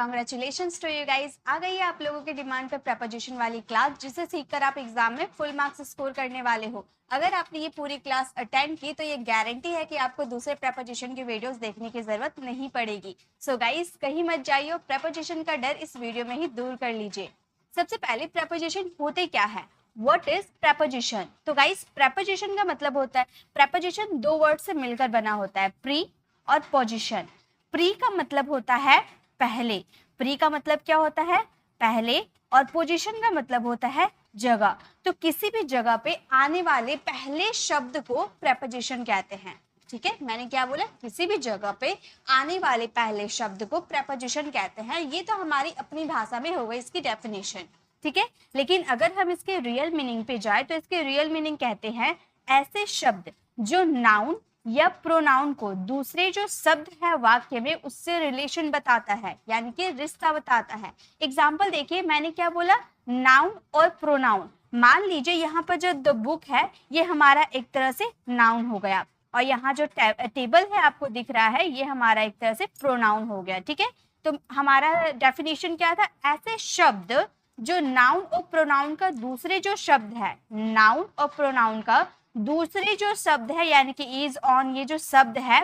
Congratulations to you guys. आ गई है आप लोगों के डिमांड पे प्रपोजिशन वाली क्लास, जिसे सीखकर आप एग्जाम में फुल मार्क्स स्कोर करने वाले हो। अगर आपने ये पूरी क्लास अटेंड की तो ये गारंटी है कि आपको दूसरे प्रपोजिशन की वीडियोस देखने की जरूरत नहीं पड़ेगी। सो गाइस, कहीं मत जाइए, प्रपोजिशन का डर इस वीडियो में ही दूर कर लीजिए। सबसे पहले प्रपोजिशन होते क्या है, व्हाट इज प्रपोजिशन। तो गाइस, प्रपोजिशन का मतलब होता है, प्रपोजिशन दो वर्ड से मिलकर बना होता है, प्री और पोजिशन। प्री का मतलब होता है पहले, प्री का मतलब क्या होता है, पहले, और पोजीशन का मतलब होता है जगह। तो किसी भी जगह पे आने वाले पहले शब्द को प्रपोजिशन कहते हैं। ठीक है, मैंने क्या बोला, किसी भी जगह पे आने वाले पहले शब्द को प्रपोजिशन कहते हैं। ये तो हमारी अपनी भाषा में हो गई इसकी डेफिनेशन। ठीक है, लेकिन अगर हम इसके रियल मीनिंग पे जाए तो इसके रियल मीनिंग कहते हैं ऐसे शब्द जो नाउन या प्रोनाउन को दूसरे जो शब्द है वाक्य में उससे रिलेशन बताता है, यानी कि रिश्ता बताता है। एग्जाम्पल देखिए, मैंने क्या बोला, नाउन और प्रोनाउन। मान लीजिए यहाँ पर जो द बुक है ये हमारा एक तरह से नाउन हो गया, और यहाँ जो टेबल है आपको दिख रहा है ये हमारा एक तरह से प्रोनाउन हो गया। ठीक है, तो हमारा डेफिनेशन क्या था, ऐसे शब्द जो नाउन और प्रोनाउन का दूसरे जो शब्द है, नाउन और प्रोनाउन का दूसरे जो शब्द है यानी कि इज, ऑन, ये जो शब्द है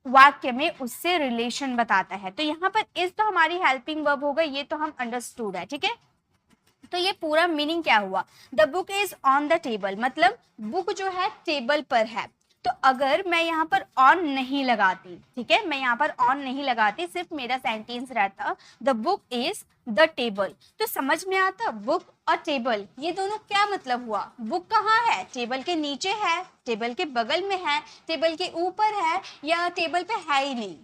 वाक्य में उससे रिलेशन बताता है। तो यहाँ पर इज तो हमारी हेल्पिंग वर्ब हो गई, ये तो हम अंडरस्टूड है। ठीक है, तो ये पूरा मीनिंग क्या हुआ, the book is on the table, मतलब बुक जो है टेबल पर है। तो अगर मैं यहाँ पर ऑन नहीं लगाती, ठीक है, मैं यहाँ पर ऑन नहीं लगाती, सिर्फ मेरा सेंटेंस रहता the book is the table, तो समझ में आता बुक और टेबल ये दोनों क्या मतलब हुआ। बुक कहाँ है, टेबल के नीचे है, टेबल के बगल में है, टेबल के ऊपर है, या टेबल पे है ही नहीं।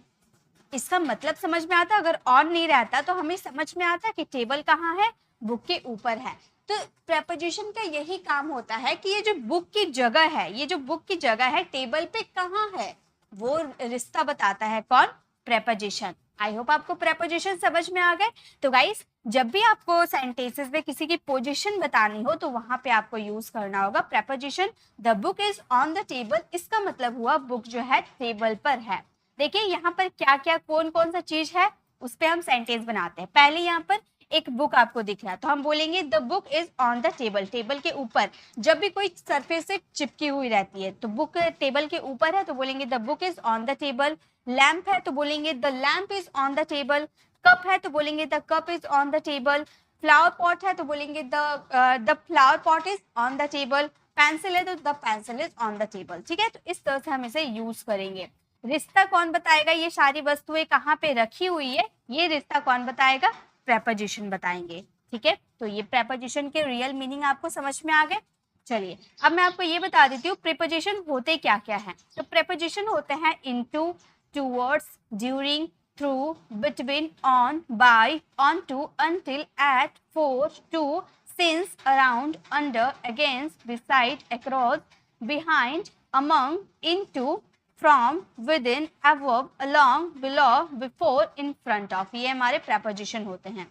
इसका मतलब समझ में आता, अगर ऑन नहीं रहता तो हमें समझ में आता कि टेबल कहाँ है, बुक के ऊपर है। तो प्रपोजिशन का यही काम होता है कि ये जो बुक की जगह है, ये जो बुक की जगह है टेबल पे कहाँ है, वो रिश्ता बताता है कौन, प्रपोजिशन। आई होप आपको प्रपोजिशन समझ में आ गए। तो गाइस, जब भी आपको सेंटेंसेस में किसी की पोजीशन बतानी हो तो वहां पे आपको यूज करना होगा preposition. The book is on the table, इसका मतलब हुआ बुक जो है टेबल पर है। देखिए यहाँ पर क्या क्या कौन कौन सा चीज है उस पर हम सेंटेंस बनाते हैं। पहले यहाँ पर एक बुक आपको दिख रहा है तो हम बोलेंगे the book is on the table, table के ऊपर। जब भी कोई सरफेस से चिपकी हुई रहती है तो बुक टेबल के ऊपर है तो बोलेंगे the book is on the table. Lamp है तो बोलेंगे the lamp is on the table. Cup है तो बोलेंगे the cup is on the table. Flower pot है तो बोलेंगे the flower pot is on the table. Pencil है तो the pencil is on the table. ठीक है, तो इस तरह से हम इसे यूज करेंगे। रिश्ता कौन बताएगा, ये सारी वस्तुएं कहाँ पे रखी हुई है, ये रिश्ता कौन बताएगा, प्रपोजिशन बताएंगे। ठीक है, तो ये प्रपोजिशन के रियल मीनिंग आपको समझ में आ गए। चलिए अब मैं आपको ये बता देती हूँ प्रीपोजिशन होते क्या क्या है। तो प्रीपोजिशन होते हैं into, towards, during, through, between, on, by, on to, until, at, for, to, since, around, under, against, beside, across, behind, among, into, from, within, above, along, below, before, in front of, ये हमारे preposition होते हैं।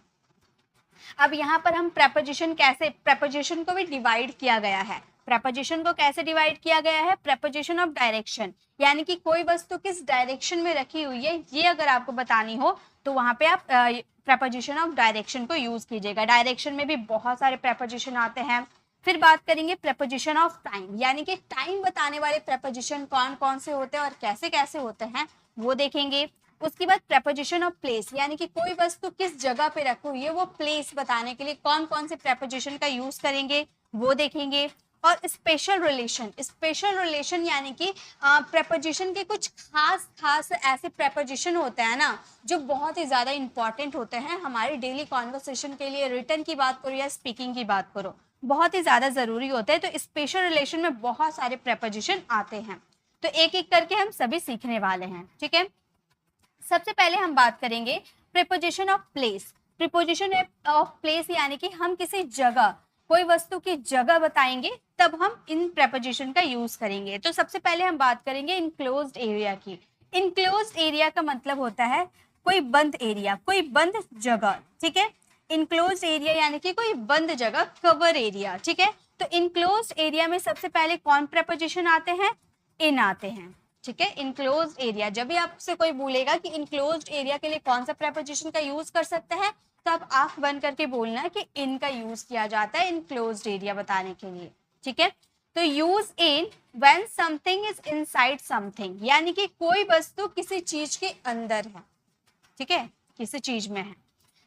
अब यहाँ पर हम preposition कैसे, preposition को भी डिवाइड किया गया है। प्रपोजिशन को कैसे डिवाइड किया गया है, प्रपोजिशन ऑफ डायरेक्शन, यानी कि कोई वस्तु किस डायरेक्शन में रखी हुई है ये अगर आपको बतानी हो तो वहां पे आप प्रपोजिशन ऑफ डायरेक्शन को यूज कीजिएगा। डायरेक्शन में भी बहुत सारे प्रपोजिशन आते हैं। फिर बात करेंगे प्रपोजिशन ऑफ टाइम, यानी कि टाइम बताने वाले प्रपोजिशन कौन कौन से होते हैं और कैसे कैसे होते हैं वो देखेंगे। उसके बाद प्रपोजिशन ऑफ प्लेस, यानी कि कोई वस्तु किस जगह पे रखी हुई है वो प्लेस बताने के लिए कौन कौन से प्रपोजिशन का यूज करेंगे वो देखेंगे। और स्पेशल रिलेशन, स्पेशल रिलेशन यानी कि प्रपोजिशन के कुछ खास खास ऐसे प्रपोजिशन होते हैं ना जो बहुत ही ज्यादा इंपॉर्टेंट होते हैं हमारे डेली कॉन्वर्सेशन के लिए। रिटन की बात करो या स्पीकिंग की बात करो, बहुत ही ज्यादा जरूरी होते हैं। तो स्पेशल रिलेशन में बहुत सारे प्रपोजिशन आते हैं, तो एक एक करके हम सभी सीखने वाले हैं। ठीक है, सबसे पहले हम बात करेंगे preposition of place. Preposition of place यानी कि हम किसी जगह, कोई वस्तु की जगह बताएंगे तब हम इन प्रीपोजिशन का यूज करेंगे। तो सबसे पहले हम बात करेंगे इनक्लोज्ड एरिया की। इनक्लोज्ड एरिया का मतलब होता है कोई बंद एरिया, कोई बंद जगह। ठीक है, इनक्लोज्ड एरिया यानी कि कोई बंद जगह, कवर एरिया। ठीक है, तो इनक्लोज्ड एरिया में सबसे पहले कौन प्रीपोजिशन आते हैं, इन आते हैं। ठीक है, इनक्लोज्ड एरिया। जब भी आपसे कोई बोलेगा कि इनक्लोज्ड एरिया के लिए कौन सा प्रेपोजिशन का यूज कर सकते हैं, तो आप आंख बंद करके बोलना है कि इन का यूज किया जाता है इनक्लोज्ड एरिया बताने के लिए। ठीक है, तो use in when something is inside something, यानी कि कोई वस्तु किसी चीज के अंदर है। ठीक है, किसी चीज में है।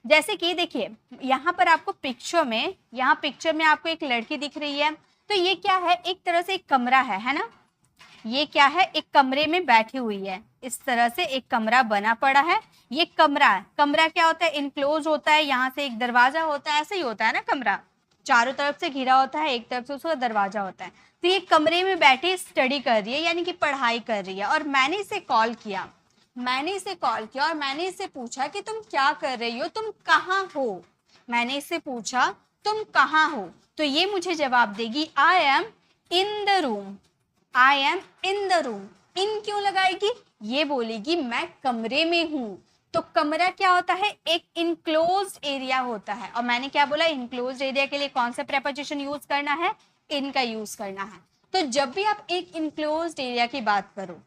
जैसे कि देखिए यहाँ पर आपको पिक्चर में आपको एक लड़की दिख रही है, तो ये क्या है, एक तरह से एक कमरा है ना। ये क्या है, एक कमरे में बैठी हुई है, इस तरह से एक कमरा बना पड़ा है। ये कमरा है, कमरा क्या होता है, इनक्लोज होता है, यहाँ से एक दरवाजा होता है, ऐसे ही होता है ना, कमरा चारों तरफ से घिरा होता है, एक तरफ से उसका दरवाजा होता है। तो ये कमरे में बैठी स्टडी कर रही है, यानी कि पढ़ाई कर रही है, और मैंने इसे कॉल किया और मैंने इससे पूछा कि तुम क्या कर रही हो, तुम कहाँ हो। मैंने इससे पूछा तुम कहाँ हो, तो ये मुझे जवाब देगी I am in the room. I am in the room, in क्यों लगाएगी, ये बोलेगी मैं कमरे में हूं। तो कमरा क्या होता है, एक इनक्लोज्ड एरिया होता है। और मैंने क्या बोला, इनक्लोज्ड एरिया के लिए कौन सा प्रेपोजिशन यूज करना है, इन का यूज करना है। तो जब भी आप एक इनक्लोज्ड एरिया की बात करो,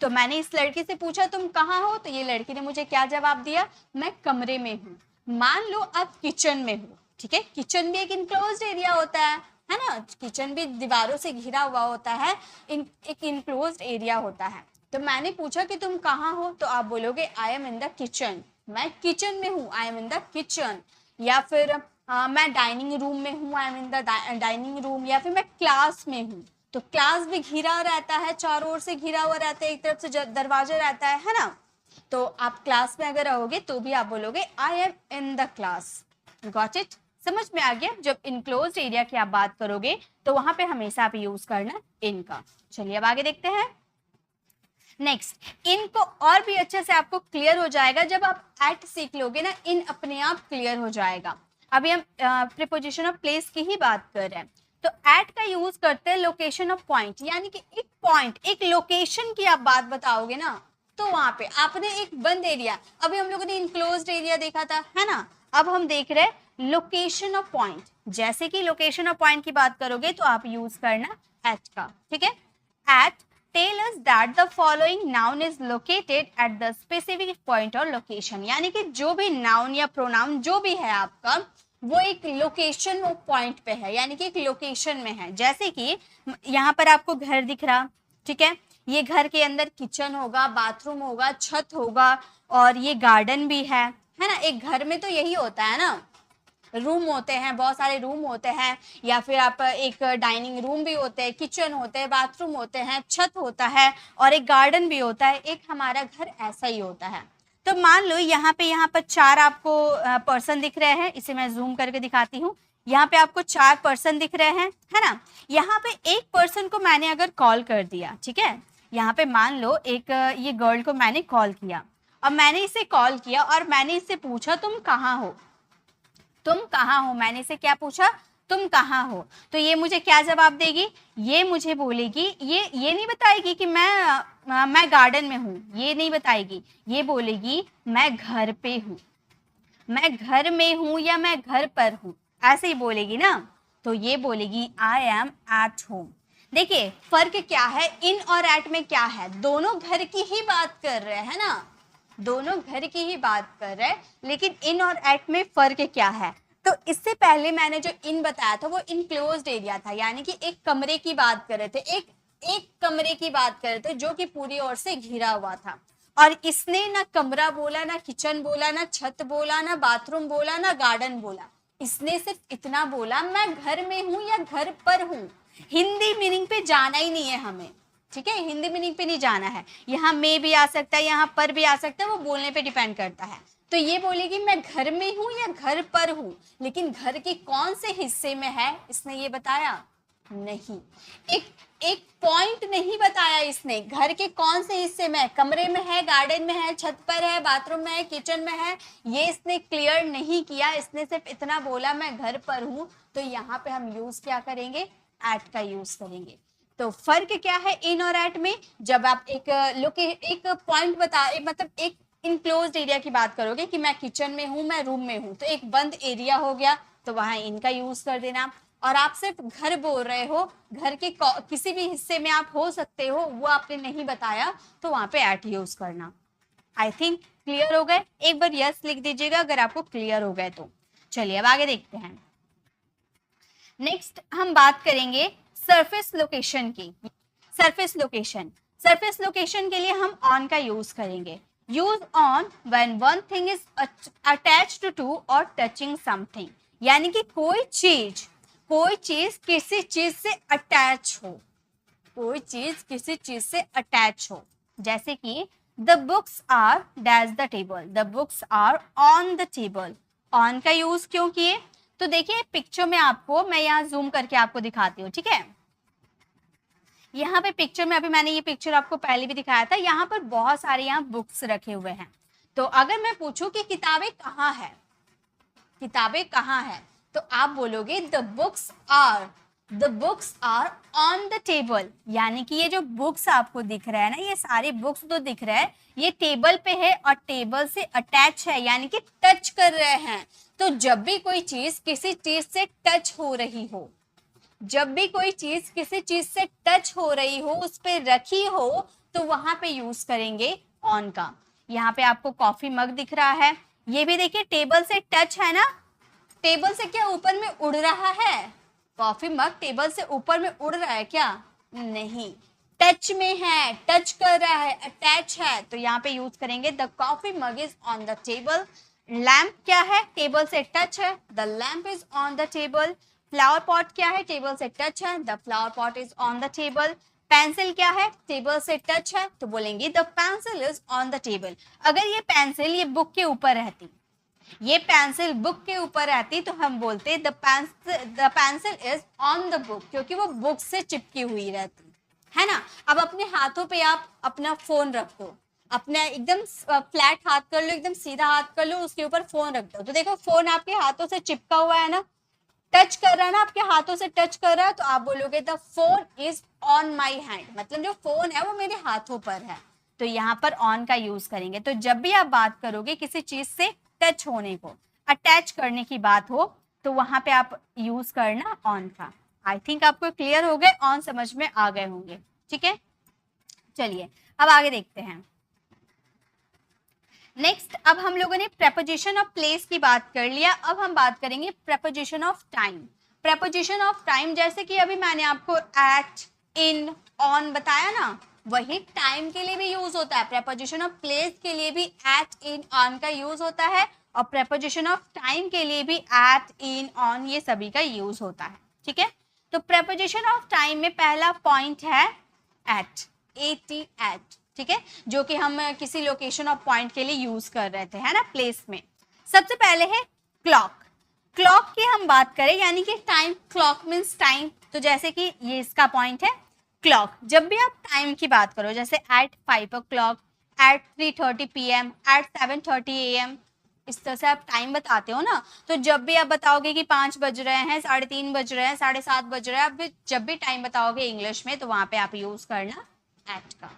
तो मैंने इस लड़की से पूछा तुम कहाँ हो, तो ये लड़की ने मुझे क्या जवाब दिया, मैं कमरे में हूँ। मान लो आप किचन में हो, ठीक है, किचन भी एक इनक्लोज्ड एरिया होता है ना, किचन भी दीवारों से घिरा हुआ होता है, एक इनक्लोज्ड एरिया होता है। तो मैंने पूछा कि तुम कहाँ हो, तो आप बोलोगे आई एम इन द किचन, मैं किचन में हूँ, आई एम इन द किचन। या फिर मैं डाइनिंग रूम में हूँ, आई am in the dining room. या फिर मैं क्लास में हूँ, तो क्लास भी घिरा रहता है, चारों ओर से घिरा हुआ रहता है, एक तरफ से दरवाजा रहता है ना। तो आप क्लास में अगर रहोगे तो भी आप बोलोगे आई am in the class. Got it, समझ में आ गया। जब इनक्लोज्ड एरिया की आप बात करोगे तो वहां पे हमेशा आप यूज करना इन का। चलिए अब आगे देखते हैं। नेक्स्ट, इनको और भी अच्छे से आपको क्लियर हो जाएगा जब आप एट सीख लोगे ना, इन अपने आप क्लियर हो जाएगा। अभी हम प्रीपोजिशन ऑफ प्लेस की ही बात कर रहे हैं, तो एट का यूज करते हैं लोकेशन ऑफ पॉइंट, यानी कि एक पॉइंट, एक लोकेशन की आप बात बताओगे ना, तो वहां पे आपने एक बंद एरिया, अभी हम लोगों ने इनक्लोज्ड एरिया देखा था, है ना, अब हम देख रहे हैं लोकेशन ऑफ पॉइंट। जैसे कि लोकेशन ऑफ पॉइंट की बात करोगे तो आप यूज करना एट का। ठीक है, at tell us that the following noun is located at the specific point और लोकेशन, यानी कि जो भी नाउन या प्रोनाउन जो भी है आपका, वो एक लोकेशन वो पॉइंट पे है, यानी कि एक लोकेशन में है। जैसे कि यहाँ पर आपको घर दिख रहा, ठीक है, ये घर के अंदर किचन होगा, बाथरूम होगा, छत होगा, और ये गार्डन भी है ना। एक घर में तो यही होता है ना, रूम होते हैं, बहुत सारे रूम होते हैं, या फिर आप एक डाइनिंग रूम भी होते हैं, किचन होते हैं, बाथरूम होते हैं, छत होता है, और एक गार्डन भी होता है। एक हमारा घर ऐसा ही होता है। तो मान लो यहाँ पर 4 आपको पर्सन दिख रहे हैं, इसे मैं जूम करके दिखाती हूँ। यहाँ पे आपको 4 पर्सन दिख रहे हैं, है ना। यहाँ पे एक पर्सन को मैंने अगर कॉल कर दिया, ठीक है, यहाँ पे मान लो एक ये गर्ल को मैंने कॉल किया, और मैंने इसे कॉल किया और मैंने इससे पूछा तुम कहाँ हो, तुम कहाँ हो, मैंने इसे क्या पूछा, तुम कहाँ हो। तो ये मुझे क्या जवाब देगी, ये मुझे बोलेगी, ये नहीं बताएगी कि मैं गार्डन में हूँ, ये नहीं बताएगी, ये बोलेगी मैं घर पे हूँ, मैं घर में हूँ या मैं घर पर हूँ, ऐसे ही बोलेगी ना। तो ये बोलेगी आई एम एट होम। देखिए फर्क क्या है, इन और एट में क्या है, दोनों घर की ही बात कर रहे हैं ना, दोनों घर की ही बात कर रहे हैं, लेकिन इन और एट में फर्क क्या है। तो इससे पहले मैंने जो इन बताया था वो इनक्लोज्ड एरिया था, यानी कि एक कमरे की बात कर रहे थे, एक कमरे की बात कर रहे थे जो कि पूरी ओर से घिरा हुआ था। और इसने ना कमरा बोला, ना किचन बोला, ना छत बोला, ना बाथरूम बोला, ना गार्डन बोला, इसने सिर्फ इतना बोला मैं घर में हूं या घर पर हूं। हिंदी मीनिंग पे जाना ही नहीं है हमें, ठीक है, हिंदी मीनिंग पे नहीं जाना है। यहाँ में भी आ सकता है, यहाँ पर भी आ सकता है, वो बोलने पे डिपेंड करता है। तो ये बोलेगी मैं घर में हूँ या घर पर हूँ, लेकिन घर के कौन से हिस्से में है इसने ये बताया नहीं, एक पॉइंट नहीं बताया इसने, घर के कौन से हिस्से में है, कमरे में है, गार्डन में है, छत पर है, बाथरूम में है, किचन में है, ये इसने क्लियर नहीं किया। इसने सिर्फ इतना बोला मैं घर पर हूँ। तो यहाँ पे हम यूज क्या करेंगे, एट का यूज करेंगे। तो फर्क क्या है इन और एट में, जब आप एक पॉइंट मतलब एक इनक्लोज्ड एरिया की बात करोगे कि मैं किचन में हूँ, मैं रूम में हूँ, तो एक बंद एरिया हो गया, तो वहां इनका यूज कर देना। और आप सिर्फ घर बोल रहे हो, घर के किसी भी हिस्से में आप हो सकते हो, वो आपने नहीं बताया, तो वहां पे एट यूज करना। आई थिंक क्लियर हो गए। एक बार यस लिख दीजिएगा अगर आपको क्लियर हो गए तो। चलिए अब आगे देखते हैं। नेक्स्ट हम बात करेंगे सरफेस लोकेशन की। सरफेस लोकेशन, सरफेस लोकेशन के लिए हम ऑन का यूज करेंगे। Use on when one thing is attached to और टचिंग समथिंग, यानी कि कोई चीज किसी चीज से अटैच हो, कोई चीज किसी चीज से अटैच हो। जैसे कि the books are dash the table, the books are on the table. On का यूज क्यों किए? तो देखिए पिक्चर में आपको, मैं यहाँ जूम करके आपको दिखाती हूँ, ठीक है। यहाँ पे पिक्चर में, अभी मैंने ये पिक्चर आपको पहले भी दिखाया था, यहाँ पर बहुत सारे यहाँ बुक्स रखे हुए हैं। तो अगर मैं पूछूं कि किताबें कहाँ है, किताबें कहाँ है, तो आप बोलोगे the books are on the table, यानी कि ये जो बुक्स आपको दिख रहा है ना, ये सारे बुक्स तो दिख रहा है, ये टेबल पे है और टेबल से अटैच है, यानी कि टच कर रहे हैं। तो जब भी कोई चीज किसी चीज से टच हो रही हो, जब भी कोई चीज किसी चीज से टच हो रही हो, उस पे रखी हो, तो वहां पे यूज करेंगे ऑन का। यहाँ पे आपको कॉफी मग दिख रहा है, ये भी देखिए टेबल से टच है ना, टेबल से क्या ऊपर में उड़ रहा है? कॉफी मग टेबल से ऊपर में उड़ रहा है क्या? नहीं, टच में है, टच कर रहा है, अटैच है, तो यहाँ पे यूज करेंगे the coffee mug is on the table. Lamp क्या है? टेबल से टच है, the lamp is on the table. Flower pot क्या है? टेबल से टच है, the flower pot is on the table. Pencil क्या है? टेबल से टच है, तो बोलेंगे the pencil is on the table. अगर ये पेंसिल ये बुक के ऊपर रहती, ये पेंसिल बुक के ऊपर रहती, तो हम बोलते the pencil is on the book, क्योंकि वो बुक से चिपकी हुई रहती है ना। अब अपने हाथों पे आप अपना फोन रखो, अपना एकदम फ्लैट हाथ कर लो, एकदम सीधा हाथ कर लो, उसके ऊपर फोन रख दो, तो देखो फोन आपके हाथों से चिपका हुआ है ना, टच कर रहा है ना, आपके हाथों से टच कर रहा है, तो आप बोलोगे the phone is on my hand, मतलब जो फोन है वो मेरे हाथों पर है, तो यहाँ पर ऑन का यूज करेंगे। तो जब भी आप बात करोगे किसी चीज से टच होने को, अटैच करने की बात हो, तो वहां पे आप यूज करना ऑन का। आई थिंक आपको क्लियर हो गए, ऑन समझ में आ गए होंगे, ठीक है। चलिए अब आगे देखते हैं। नेक्स्ट, अब हम लोगों ने प्रेपोजिशन ऑफ प्लेस की बात कर लिया, अब हम बात करेंगे preposition of time. Preposition of time, जैसे कि अभी मैंने आपको एट, इन, ऑन बताया ना, वही टाइम के लिए भी यूज होता है। प्रेपोजिशन ऑफ प्लेस के लिए भी एट, इन, ऑन का यूज होता है, और प्रेपोजिशन ऑफ टाइम के लिए भी एट, इन, ऑन, ये सभी का यूज होता है, ठीक है। तो प्रेपोजिशन ऑफ टाइम में पहला पॉइंट है एट, एटी, एट, ठीक है, जो कि हम किसी लोकेशन ऑफ पॉइंट के लिए यूज कर रहे थे, है ना, प्लेस में। सबसे पहले है क्लॉक। क्लॉक की हम बात करें, यानी कि टाइम, क्लॉक मीन्स टाइम, तो जैसे कि ये इसका पॉइंट है क्लॉक। जब भी आप टाइम की बात करो, जैसे at 5 o'clock, at 3:30 PM, at 7:30 AM, इस तरह से आप टाइम बताते हो ना, तो जब भी आप बताओगे कि 5 बज रहे हैं, 3:30 बज रहे हैं, 7:30 बज रहे हैं, आप जब भी टाइम बताओगे इंग्लिश में, तो वहां पे आप यूज करना एट का,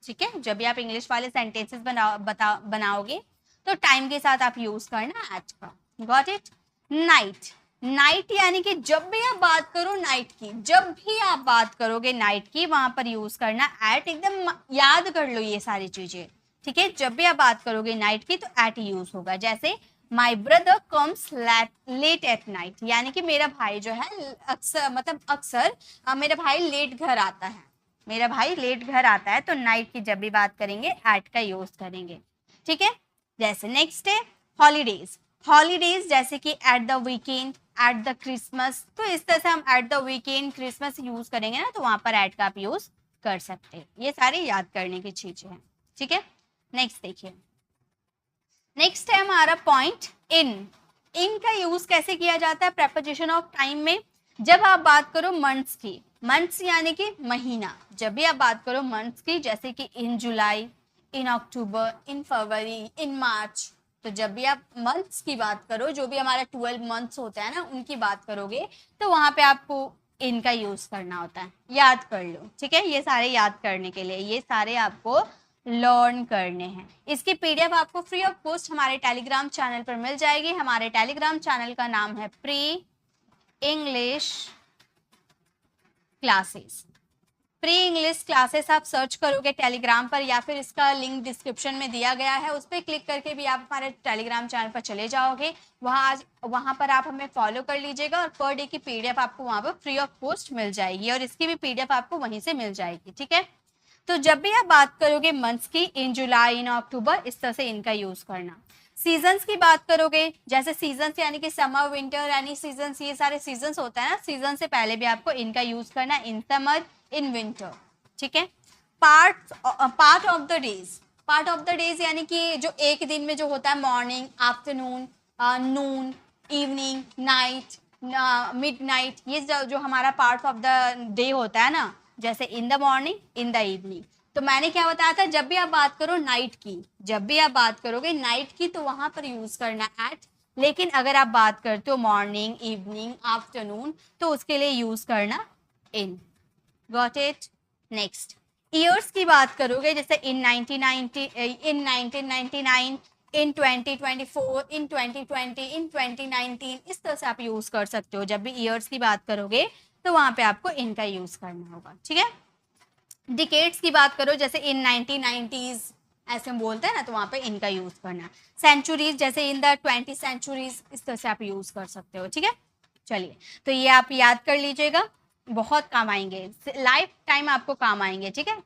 ठीक है। जब भी आप इंग्लिश वाले सेंटेंसेस बनाओगे तो टाइम के साथ आप यूज करना एट का। Got it. नाइट, नाइट यानी कि जब भी आप बात करो नाइट की, जब भी आप बात करोगे नाइट की, वहां पर यूज करना एट। एकदम याद कर लो ये सारी चीजें, ठीक है। जब भी आप बात करोगे नाइट की तो एट यूज होगा। जैसे my brother comes late at night, यानी कि मेरा भाई जो है अक्सर, मतलब अक्सर मेरा भाई लेट घर आता है, मेरा भाई लेट घर आता है, तो नाइट की जब भी बात करेंगे एट का यूज करेंगे, ठीक है। जैसे नेक्स्ट है हॉलीडेज। हॉलीडेज जैसे कि at the weekend, at the Christmas, तो इस तरह से हम at the weekend, Christmas use करेंगे ना, तो वहां पर एट का आप यूज कर सकते हैं। ये सारी याद करने की चीजें हैं, ठीक है। नेक्स्ट देखिए, नेक्स्ट है हमारा पॉइंट इन। इन का यूज कैसे किया जाता है प्रेपोजिशन ऑफ टाइम में? जब आप बात करो मंथ्स की, मंथ्स यानी कि महीना, जब भी आप बात करो मंथ्स की, जैसे कि इन जुलाई, इन अक्टूबर, इन फरवरी, इन मार्च, तो जब भी आप मंथ्स की बात करो, जो भी हमारा 12 मंथ्स होते हैं ना, उनकी बात करोगे, तो वहां पे आपको इन का यूज करना होता है। याद कर लो, ठीक है। ये सारे याद करने के लिए, ये सारे आपको लर्न करने हैं। इसकी पीडीएफ आपको फ्री ऑफ कॉस्ट हमारे टेलीग्राम चैनल पर मिल जाएगी। हमारे टेलीग्राम चैनल का नाम है pre English classes. Pre English classes आप सर्च करोगे टेलीग्राम पर, या फिर इसका लिंक डिस्क्रिप्शन में दिया गया है, उस पर क्लिक करके भी आप हमारे टेलीग्राम चैनल पर चले जाओगे। वहाँ पर आप हमें फॉलो कर लीजिएगा और पर डे की पीडीएफ आपको वहाँ पर फ्री ऑफ कॉस्ट मिल जाएगी, और इसकी भी पीडीएफ आपको वहीं से मिल जाएगी। ठीक है, तो जब भी आप बात करोगे मंथ्स की, इन जुलाई, इन अक्टूबर, इस तरह से इनका यूज करना। सीजन्स की बात करोगे, जैसे सीजन्स यानी कि समर, विंटर, रेनी सीजन्स, ये सारे सीजन्स होता है ना, सीजन से पहले भी आपको इनका यूज करना, इन समर, इन विंटर। ठीक है, part of the days, part of the days यानी कि जो एक दिन में जो होता है, मॉर्निंग, आफ्टरनून, नून, इवनिंग, नाइट, मिड नाइट, ये जो हमारा पार्ट ऑफ द डे होता है ना, जैसे in the morning, in the evening. तो मैंने क्या बताया था, जब भी आप बात करो नाइट की, जब भी आप बात करोगे नाइट की, तो वहां पर यूज करना एट, लेकिन अगर आप बात करते हो मॉर्निंग, इवनिंग, आफ्टरनून, तो उसके लिए यूज करना in. Got it? Next, years की बात करोगे, जैसे इन 1990, इन 1999, इन 2024, इन 2020, इन 2019, इस तरह से आप यूज कर सकते हो। जब भी ईयर्स की बात करोगे तो वहां पे आपको इनका यूज करना होगा। ठीक है, डिकेड्स की बात करो, जैसे इन 1990s ऐसे हम बोलते हैं ना, तो वहां पे इनका यूज करना। सेंचुरीज, जैसे इन द 20 सेंचुरीज, इस तरह से आप यूज कर सकते हो। ठीक है, चलिए, तो ये आप याद कर लीजिएगा, बहुत काम आएंगे, लाइफ टाइम आपको काम आएंगे। ठीक है,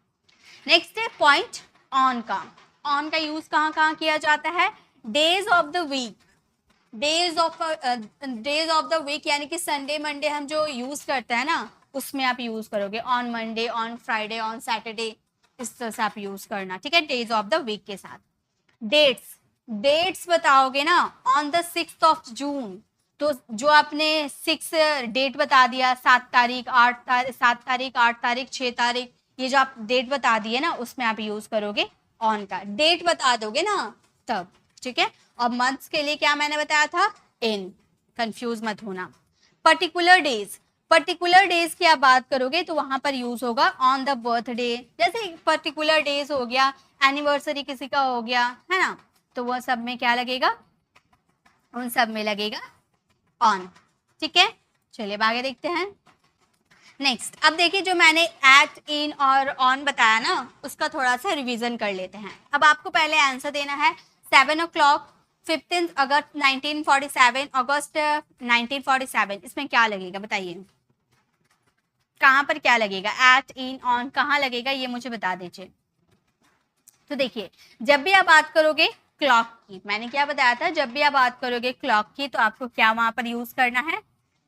नेक्स्ट है पॉइंट ऑन का। ऑन का यूज कहाँ कहाँ किया जाता है? Days of the week, days of the week यानी कि संडे, मंडे हम जो यूज करते हैं ना, उसमें आप यूज करोगे on Monday, on Friday, on Saturday, इस तरह से आप यूज करना। ठीक है, डेज ऑफ द वीक के साथ। डेट्स, डेट्स बताओगे ना, on the 6th of June, तो जो आपने 6 डेट बता दिया, 7 तारीख, 8 तारीख, 7 तारीख, 8 तारीख, 6 तारीख, ये जो आप डेट बता दिए ना, उसमें आप यूज करोगे ऑन का। डेट बता दोगे ना तब। ठीक है, और मंथ्स के लिए क्या मैंने बताया था? इन, कंफ्यूज मत होना। पर्टिकुलर डेज, पर्टिकुलर डेज की आप बात करोगे तो वहां पर यूज होगा ऑन द बर्थडे, जैसे पर्टिकुलर डेज हो गया, एनिवर्सरी किसी का हो गया है ना, तो वह सब में क्या लगेगा? उन सब में लगेगा ऑन। ठीक है, चलिए आगे देखते हैं। नेक्स्ट, अब देखिए जो मैंने एट, इन और ऑन बताया ना, उसका थोड़ा सा रिवीजन कर लेते हैं। अब आपको पहले आंसर देना है 7 o'clock 15 अगस्त 1947, अगस्त 1947, इसमें क्या लगेगा बताइए? कहाँ पर क्या लगेगा? एट, इन, ऑन, कहाँ लगेगा ये मुझे बता दीजिए। तो देखिए, जब भी आप बात करोगे क्लॉक की, मैंने क्या बताया था, जब भी आप बात करोगे क्लॉक की, तो आपको क्या वहां पर यूज करना है?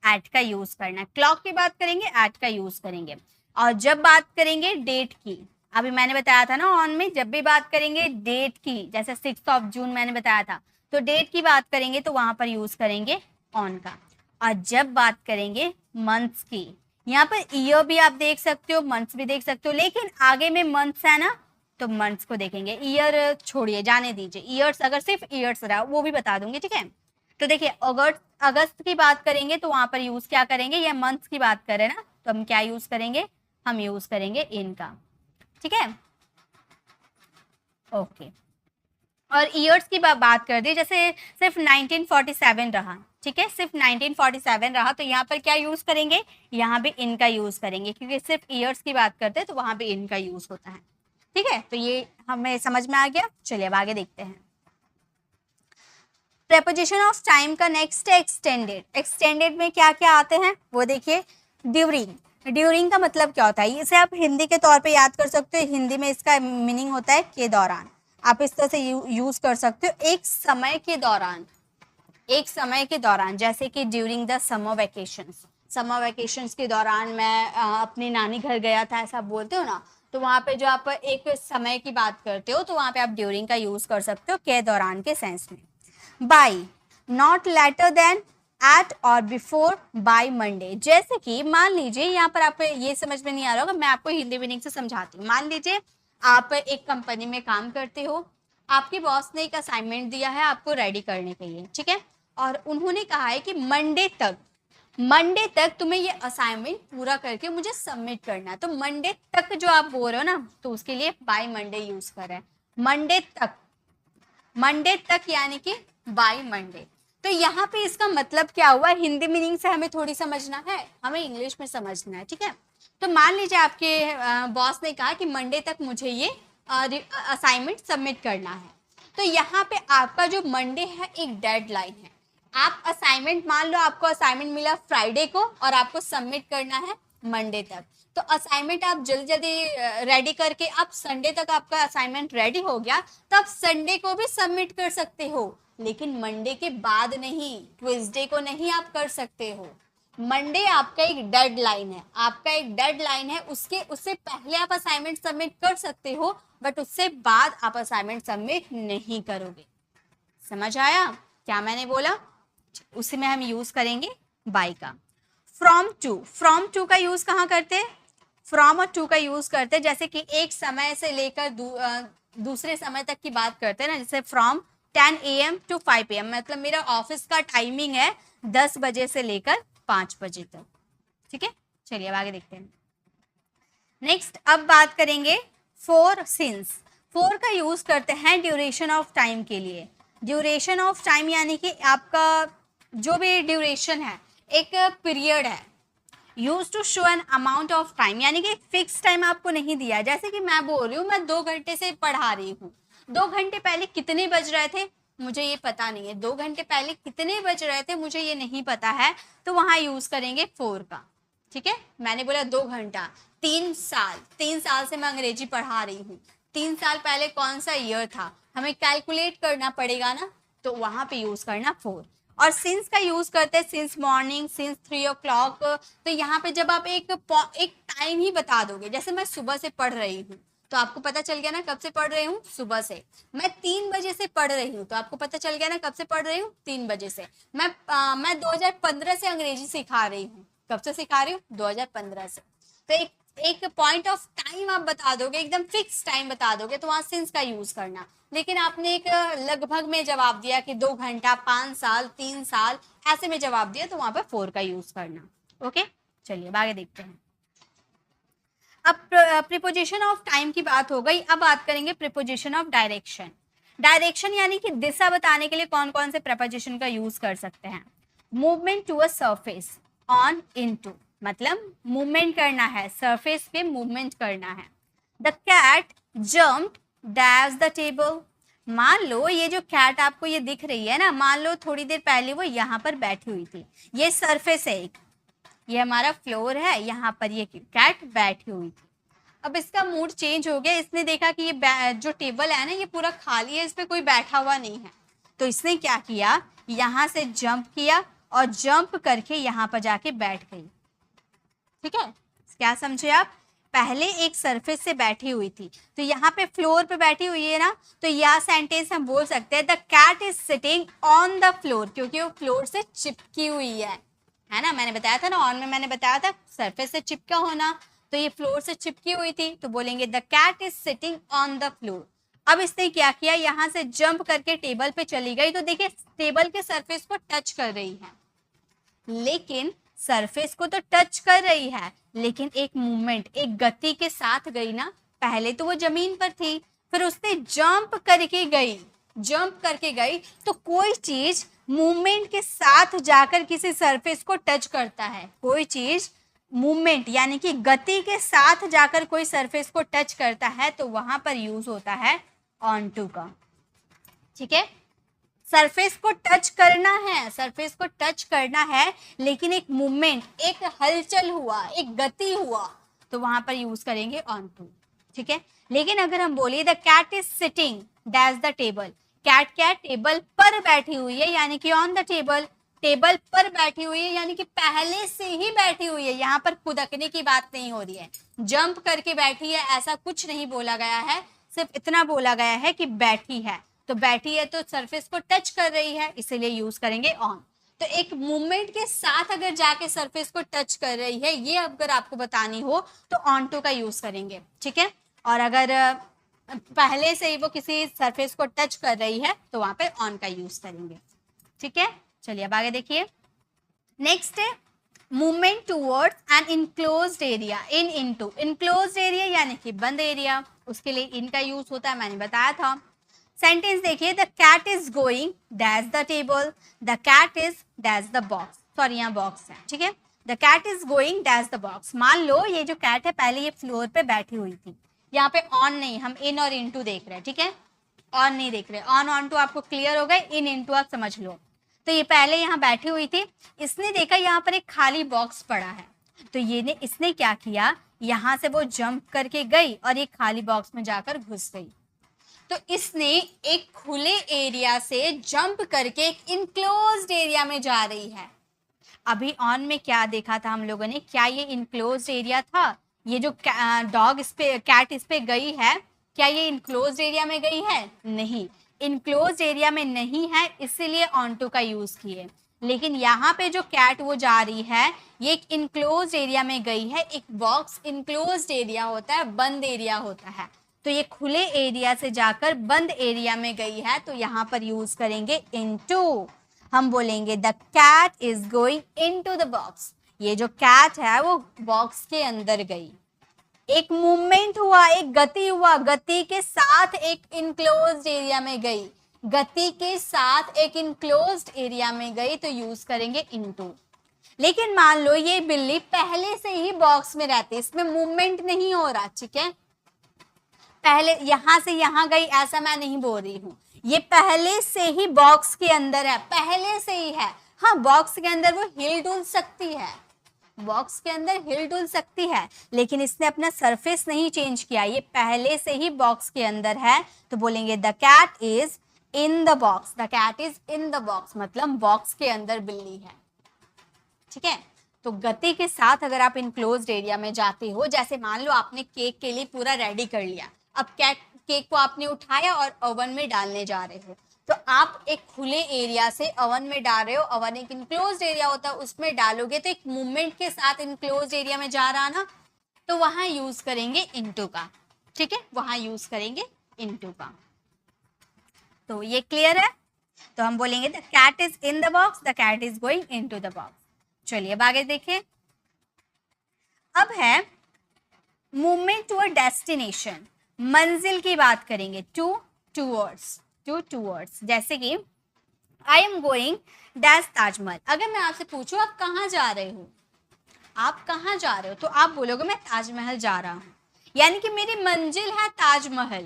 एट का यूज करना है। क्लॉक की बात करेंगे एट का यूज करेंगे। और जब बात करेंगे डेट की, अभी मैंने बताया था ना ऑन में, जब भी बात करेंगे डेट की, जैसे 6 ऑफ जून मैंने बताया था, तो डेट की बात करेंगे तो वहां पर यूज करेंगे ऑन का। और जब बात करेंगे मंथ्स की, यहाँ पर ईयर भी आप देख सकते हो, मंथ्स भी देख सकते हो, लेकिन आगे में मंथ्स है ना, तो मंथ्स को देखेंगे, ईयर छोड़िए, जाने दीजिए। ईयर्स अगर सिर्फ ईयर्स रहा वो भी बता दूंगी। ठीक है, तो देखिए अगस्त की बात करेंगे तो वहां पर यूज क्या करेंगे? या मंथ्स की बात करें ना, तो हम क्या यूज करेंगे? हम यूज करेंगे इनका। ठीक है, ओके। और ईयर्स की बात कर दी, जैसे सिर्फ 1947 रहा, ठीक है, सिर्फ 1947 रहा, तो यहाँ पर क्या यूज करेंगे? यहाँ भी इनका यूज करेंगे, क्योंकि सिर्फ ईयर्स की बात करते हैं तो वहां भी इनका यूज होता है। ठीक है, तो ये हमें समझ में आ गया। चलिए अब आगे देखते हैं। प्रेपोजिशन ऑफ टाइम का नेक्स्ट है एक्सटेंडेड। एक्सटेंडेड में क्या क्या आते हैं वो देखिए। ड्यूरिंग, ड्यूरिंग का मतलब क्या होता है? इसे आप हिंदी के तौर पे याद कर सकते हो, हिंदी में इसका मीनिंग होता है के दौरान। आप इस तरह से यूज कर सकते हो, एक समय के दौरान, एक समय के दौरान, जैसे कि during the summer vacations, summer vacations के दौरान मैं अपनी नानी घर गया था, ऐसा बोलते हो ना, तो वहां पे जो आप एक समय की बात करते हो तो वहां पे आप ड्यूरिंग का यूज कर सकते हो के दौरान के सेंस में। By, not later than, at और बिफोर बाय मंडे। जैसे कि मान लीजिए, यहाँ पर आपको ये समझ में नहीं आ रहा होगा, मैं आपको हिंदी मीनिंग से समझाती हूँ। मान लीजिए आप एक कंपनी में काम करते हो, आपके बॉस ने एक असाइनमेंट दिया है आपको रेडी करने के लिए, ठीक है, और उन्होंने कहा है कि मंडे तक तुम्हें ये असाइनमेंट पूरा करके मुझे सबमिट करना है। तो मंडे तक जो आप बोल रहे हो ना, तो उसके लिए बाय मंडे यूज कर रहे हैं। मंडे तक, मंडे तक यानी कि बाय मंडे। तो यहाँ पे इसका मतलब क्या हुआ, हिंदी मीनिंग से हमें थोड़ी समझना है, हमें इंग्लिश में समझना है, ठीक है। तो मान लीजिए आपके बॉस ने कहा कि मंडे तक मुझे ये असाइनमेंट सबमिट करना है। तो यहाँ पे आपका जो मंडे है एक डेडलाइन है। आप असाइनमेंट, मान लो आपको असाइनमेंट मिला फ्राइडे को और आपको सबमिट करना है मंडे तक। तो असाइनमेंट आप जल्दी जल्दी रेडी करके आप संडे तक आपका असाइनमेंट रेडी हो गया, तो आप संडे को भी सबमिट कर सकते हो, लेकिन मंडे के बाद नहीं, ट्यूसडे को नहीं आप कर सकते हो। मंडे आपका एक डेडलाइन है, आपका एक डेडलाइन है, उससे पहले आप असाइनमेंट सबमिट कर सकते हो, बट उससे बाद आप असाइनमेंट सबमिट नहीं करोगे। समझ आया क्या मैंने बोला? उसी में हम यूज करेंगे बाय का। फ्रॉम टू का यूज कहाँ करते हैं? फ्रॉम और टू का यूज करते हैं जैसे कि एक समय से लेकर दूसरे समय तक की बात करते हैं ना, जैसे फ्रॉम 10 AM to 5 PM, मतलब मेरा ऑफिस का टाइमिंग है 10 बजे से लेकर 5 बजे तक, ठीक है। चलिए अब आगे देखते हैं। नेक्स्ट अब बात करेंगे फॉर सिंस। फॉर का यूज करते हैं ड्यूरेशन ऑफ टाइम के लिए। ड्यूरेशन ऑफ टाइम यानी कि आपका जो भी ड्यूरेशन है, एक पीरियड है, use to show an amount of time, यानी कि फिक्स टाइम आपको नहीं दिया। जैसे कि मैं बोल रही हूँ मैं 2 घंटे से पढ़ा रही हूँ, 2 घंटे पहले कितने बज रहे थे मुझे ये पता नहीं है, 2 घंटे पहले कितने बज रहे थे मुझे ये नहीं पता है, तो वहां यूज करेंगे फॉर का, ठीक है। मैंने बोला 2 घंटा, 3 साल से मैं अंग्रेजी पढ़ा रही हूँ, 3 साल पहले कौन सा ईयर था हमें कैलकुलेट करना पड़ेगा ना, तो वहां पे यूज करना फॉर। और सिंस का यूज करते हैं सिंस मॉर्निंग, सिंस 3 o'clock। तो यहाँ पे जब आप एक टाइम ही बता दोगे, जैसे मैं सुबह से पढ़ रही हूँ तो आपको पता चल गया ना कब से पढ़ रही हूँ, सुबह से। मैं 3 बजे से पढ़ रही हूँ तो आपको पता चल गया ना कब से पढ़ रही हूँ, 3 बजे से। मैं 2015 से अंग्रेजी सिखा रही हूँ, कब से सिखा रही हूँ, 2015 से। तो एक पॉइंट ऑफ टाइम आप बता दोगे, एकदम फिक्स टाइम बता दोगे, तो वहां सिंस का यूज करना। लेकिन आपने एक लगभग में जवाब दिया कि 2 घंटा, 5 साल, 3 साल, ऐसे में जवाब दिया, तो वहां पर फॉर का यूज करना। ओके, चलिए आगे देखते हैं। अब प्रीपोजिशन ऑफ टाइम की बात हो गई, अब बात करेंगे प्रीपोजिशन ऑफ डायरेक्शन। डायरेक्शन यानी कि दिशा बताने के लिए कौन कौन से प्रीपोजिशन का यूज कर सकते हैं। Movement to a surface, on, into, मतलब मूवमेंट करना है, सरफेस पे मूवमेंट करना है। The cat jumped dash the table. मान लो ये जो कैट आपको ये दिख रही है ना, मान लो थोड़ी देर पहले वो यहाँ पर बैठी हुई थी, ये सरफेस है एक, ये हमारा फ्लोर है, यहाँ पर ये कैट बैठी हुई थी। अब इसका मूड चेंज हो गया, इसने देखा कि ये जो टेबल है ना ये पूरा खाली है, इस पे कोई बैठा हुआ नहीं है, तो इसने क्या किया, यहाँ से जंप किया और जंप करके यहाँ पर जाके बैठ गई। ठीक है, क्या समझे आप? पहले एक सरफेस से बैठी हुई थी, तो यहाँ पे फ्लोर पे बैठी हुई है ना, तो यह सेंटेंस हम बोल सकते हैं the cat is sitting on the floor, क्योंकि वो फ्लोर से चिपकी हुई है ना। मैंने बताया था ना, ऑन में मैंने बताया था सरफेस से चिपका होना, तो ये फ्लोर से चिपकी हुई थी, तो बोलेंगे the cat is sitting on the floor. अब इसने क्या किया, यहाँ से जंप करके टेबल पे चली गई, तो देखिए टेबल के सरफेस को टच कर रही है, लेकिन सरफेस को तो टच कर रही है, लेकिन एक मूवमेंट, एक गति के साथ गई ना। पहले तो वो जमीन पर थी, फिर उसने जंप करके गई, तो कोई चीज मूवमेंट के साथ जाकर किसी सरफेस को टच करता है, कोई चीज मूवमेंट यानी कि गति के साथ जाकर कोई सरफेस को टच करता है, तो वहां पर यूज होता है ऑन टू का। ठीक है, सरफेस को टच करना है, सरफेस को टच करना है, लेकिन एक मूवमेंट, एक हलचल हुआ, एक गति हुआ, तो वहां पर यूज करेंगे ऑन टू। ठीक है, लेकिन अगर हम बोलिए the cat is sitting dash the table, cat क्या टेबल पर बैठी हुई है, यानी कि ऑन द टेबल, टेबल पर बैठी हुई है, यानी कि पहले से ही बैठी हुई है, यहाँ पर खुदकने की बात नहीं हो रही है, जंप करके बैठी है ऐसा कुछ नहीं बोला गया है, सिर्फ इतना बोला गया है कि बैठी है, तो बैठी है तो सरफेस को टच कर रही है, इसीलिए यूज करेंगे ऑन। तो एक मूवमेंट के साथ अगर जाके सरफेस को टच कर रही है, ये अगर आपको बतानी हो तो ऑन टू का यूज करेंगे। ठीक है, और अगर पहले से ही वो किसी सरफेस को टच कर रही है तो वहां पे ऑन का यूज करेंगे। ठीक है, चलिए अब आगे देखिए। नेक्स्ट है movement towards an enclosed area, into, enclosed area यानी कि बंद एरिया, उसके लिए इन का यूज होता है, मैंने बताया था। सेंटेंस देखिए, the cat is going dash the table, the cat is dash the box, sorry यहाँ बॉक्स है, ठीक है, the cat is going dash the box. मान लो ये जो कैट है पहले ये फ्लोर पे बैठी हुई थी, यहाँ पे ऑन नहीं, हम इन और इनटू देख रहे हैं, ठीक है, ऑन नहीं देख रहे, ऑन ऑन टू आपको क्लियर हो गए, इन इनटू आप समझ लो। तो ये पहले यहाँ बैठी हुई थी, इसने देखा यहाँ पर एक खाली बॉक्स पड़ा है, तो इसने क्या किया, यहाँ से वो जंप करके गई और ये खाली बॉक्स में जाकर घुस गई। तो इसने एक खुले एरिया से जंप करके एक इनक्लोज्ड एरिया में जा रही है। अभी ऑन में क्या देखा था हम लोगों ने, क्या ये इनक्लोज्ड एरिया था, ये जो कैट इस पे गई है, क्या ये इनक्लोज्ड एरिया में गई है, नहीं, इनक्लोज्ड एरिया में नहीं है, इसीलिए ऑन टू का यूज किए। लेकिन यहाँ पे जो कैट वो जा रही है ये एक इनक्लोज्ड एरिया में गई है। एक बॉक्स इनक्लोज्ड एरिया होता है, बंद एरिया होता है, तो ये खुले एरिया से जाकर बंद एरिया में गई है, तो यहाँ पर यूज करेंगे इनटू। हम बोलेंगे the cat is going into the box, ये जो कैट है वो बॉक्स के अंदर गई। एक मूवमेंट हुआ, एक गति हुआ, गति के साथ एक इनक्लोज्ड एरिया में गई, गति के साथ एक इनक्लोज्ड एरिया में गई, तो यूज करेंगे इनटू। लेकिन मान लो ये बिल्ली पहले से ही बॉक्स में रहती है, इसमें मूवमेंट नहीं हो रहा, ठीक है, पहले यहां से यहां गई ऐसा मैं नहीं बोल रही हूं, ये पहले से ही बॉक्स के अंदर है, पहले से ही है। हाँ, बॉक्स के अंदर वो हिल डुल सकती है, बॉक्स के अंदर हिल डुल सकती है, लेकिन इसने अपना सरफेस नहीं चेंज किया, ये पहले से ही बॉक्स के अंदर है, तो बोलेंगे the cat is in the box, the cat is in the box, मतलब बॉक्स के अंदर बिल्ली है, ठीक है। तो गति के साथ अगर आप इनक्लोज्ड एरिया में जाते हो, जैसे मान लो आपने केक के लिए पूरा रेडी कर लिया, अब केक को आपने उठाया और ओवन में डालने जा रहे हो, तो आप एक खुले एरिया से ओवन में डाल रहे हो, ओवन एक इनक्लोज्ड एरिया होता है, उसमें डालोगे तो एक मूवमेंट के साथ इनक्लोज्ड एरिया में जा रहा ना, तो वहां यूज करेंगे इनटू का, ठीक है, वहां यूज करेंगे इनटू का। तो ये क्लियर है, तो हम बोलेंगे the cat is in the box, the cat is going into the box. चलिए अब आगे देखिए, अब है मूवमेंट टू अ डेस्टिनेशन, मंजिल की बात करेंगे, टूवर्ड्स, जैसे कि आई एम गोइंग डैश ताजमहल। अगर मैं आपसे पूछूं आप कहाँ जा रहे हो, आप कहाँ जा रहे हो, तो आप बोलोगे मैं ताजमहल जा रहा हूँ, यानी कि मेरी मंजिल है ताजमहल,